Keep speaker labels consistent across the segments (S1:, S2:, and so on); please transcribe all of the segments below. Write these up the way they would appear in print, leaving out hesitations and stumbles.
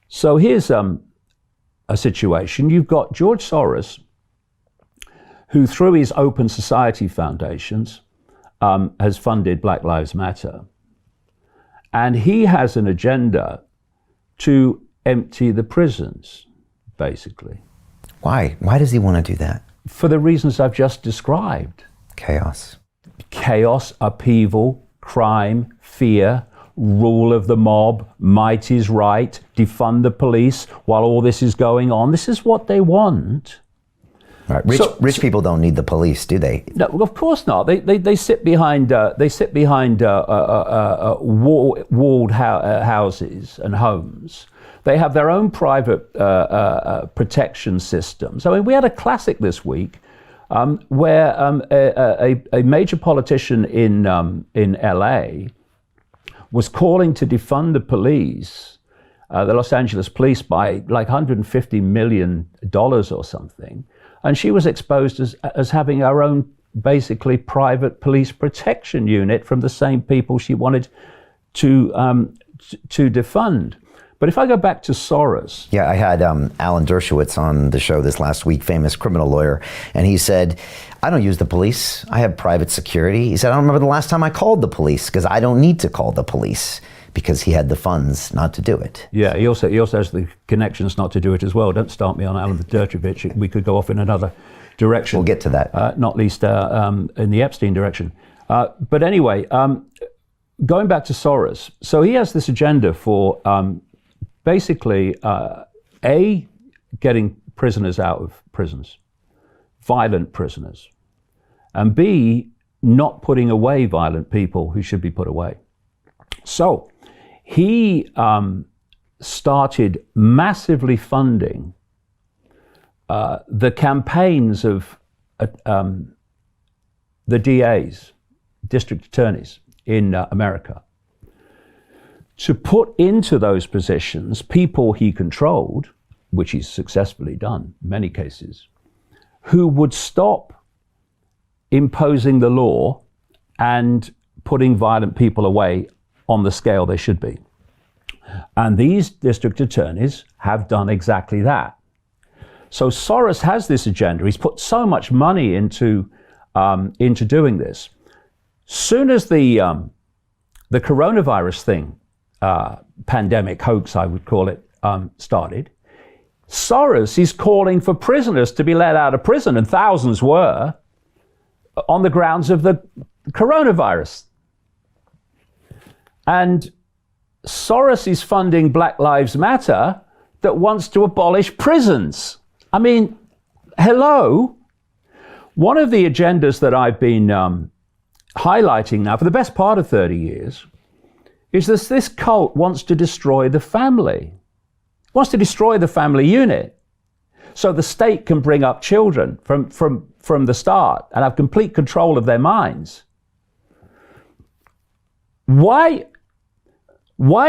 S1: So here's a situation. You've got George Soros, who through his Open Society foundations has funded Black Lives Matter. And he has an agenda to empty the prisons, basically.
S2: Why? Why does he want to do that?
S1: For the reasons I've just described.
S2: Chaos.
S1: Chaos, upheaval, crime, fear, rule of the mob, might is right, defund the police while all this is going on. This is what they want.
S2: Right. Rich people don't need the police, do they?
S1: No, of course not. They sit behind walled houses and homes. They have their own private protection systems. I mean, we had a classic this week where a major politician in LA was calling to defund the police, the Los Angeles police, by like $150 million or something. And she was exposed as having her own, basically, private police protection unit from the same people she wanted to defund. But if I go back to Soros.
S2: Yeah, I had Alan Dershowitz on the show this last week, famous criminal lawyer, and he said, I don't use the police. I have private security. He said, I don't remember the last time I called the police because I don't need to call the police, because he had the funds not to do it. Yeah,
S1: he also has the connections not to do it as well. Don't start me on Alan Dershowitz. We could go off in another direction.
S2: We'll get to that.
S1: Not least in the Epstein direction. But anyway, going back to Soros. So he has this agenda for basically, A, getting prisoners out of prisons, violent prisoners, and B, not putting away violent people who should be put away. So he started massively funding the campaigns of the DAs, district attorneys in America, to put into those positions people he controlled, which he's successfully done in many cases, who would stop imposing the law and putting violent people away on the scale they should be. And these district attorneys have done exactly that. So Soros has this agenda. He's put so much money into doing this. Soon as the coronavirus thing, pandemic hoax, I would call it, started, Soros is calling for prisoners to be let out of prison, and thousands were, on the grounds of the coronavirus. And Soros is funding Black Lives Matter that wants to abolish prisons. I mean, hello? One of the agendas that I've been highlighting now for the best part of 30 years is that this cult wants to destroy the family, wants to destroy the family unit, so the state can bring up children from the start and have complete control of their minds. Why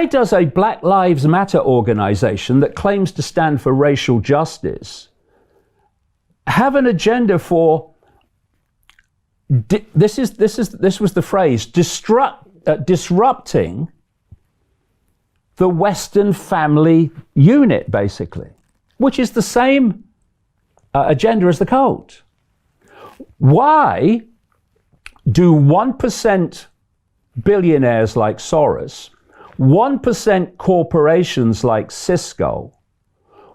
S1: does a Black Lives Matter organization that claims to stand for racial justice have an agenda for, this was the phrase, disrupting the Western family unit, basically, which is the same agenda as the cult? Why do 1% billionaires like Soros, 1% corporations like Cisco,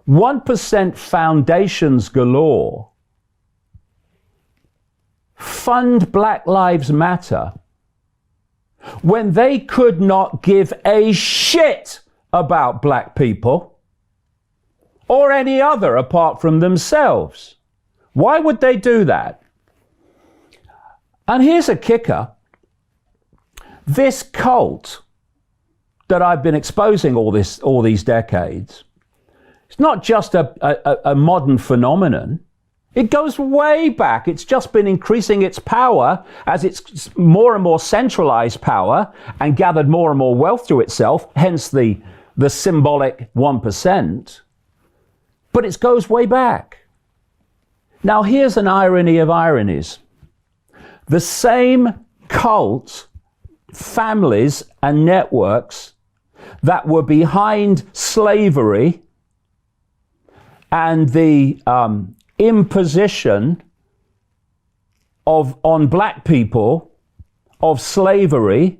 S1: 1% foundations galore fund Black Lives Matter when they could not give a shit about black people or any other apart from themselves? Why would they do that? And here's a kicker. This cult that I've been exposing all these decades, it's not just a modern phenomenon. It goes way back. It's just been increasing its power as it's more and more centralized power and gathered more and more wealth to itself, hence the symbolic 1%. But it goes way back. Now here's an irony of ironies. The same cult families and networks that were behind slavery and the imposition on black people of slavery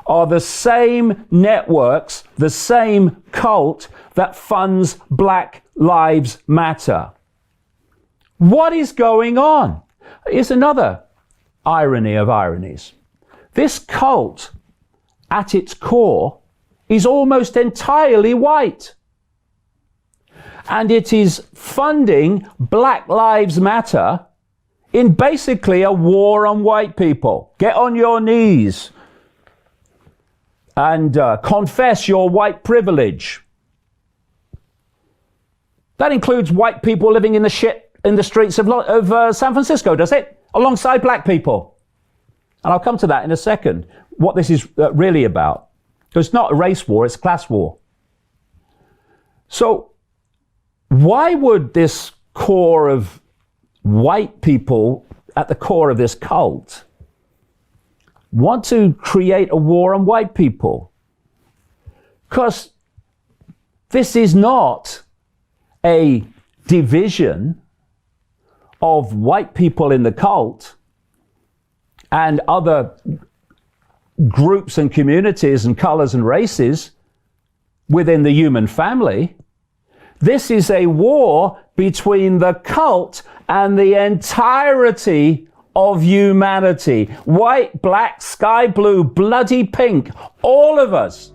S1: are the same networks, the same cult that funds Black Lives Matter. What is going on? Is another irony of ironies. This cult, at its core, is almost entirely white. And it is funding Black Lives Matter in basically a war on white people. Get on your knees and confess your white privilege. That includes white people living in the streets of San Francisco, does it? Alongside black people. And I'll come to that in a second, what this is really about. So it's not a race war, it's a class war. So why would this core of white people at the core of this cult want to create a war on white people? Because this is not a division of white people in the cult and other groups and communities and colors and races within the human family. This is a war between the cult and the entirety of humanity. White, black, sky blue, bloody pink, all of us.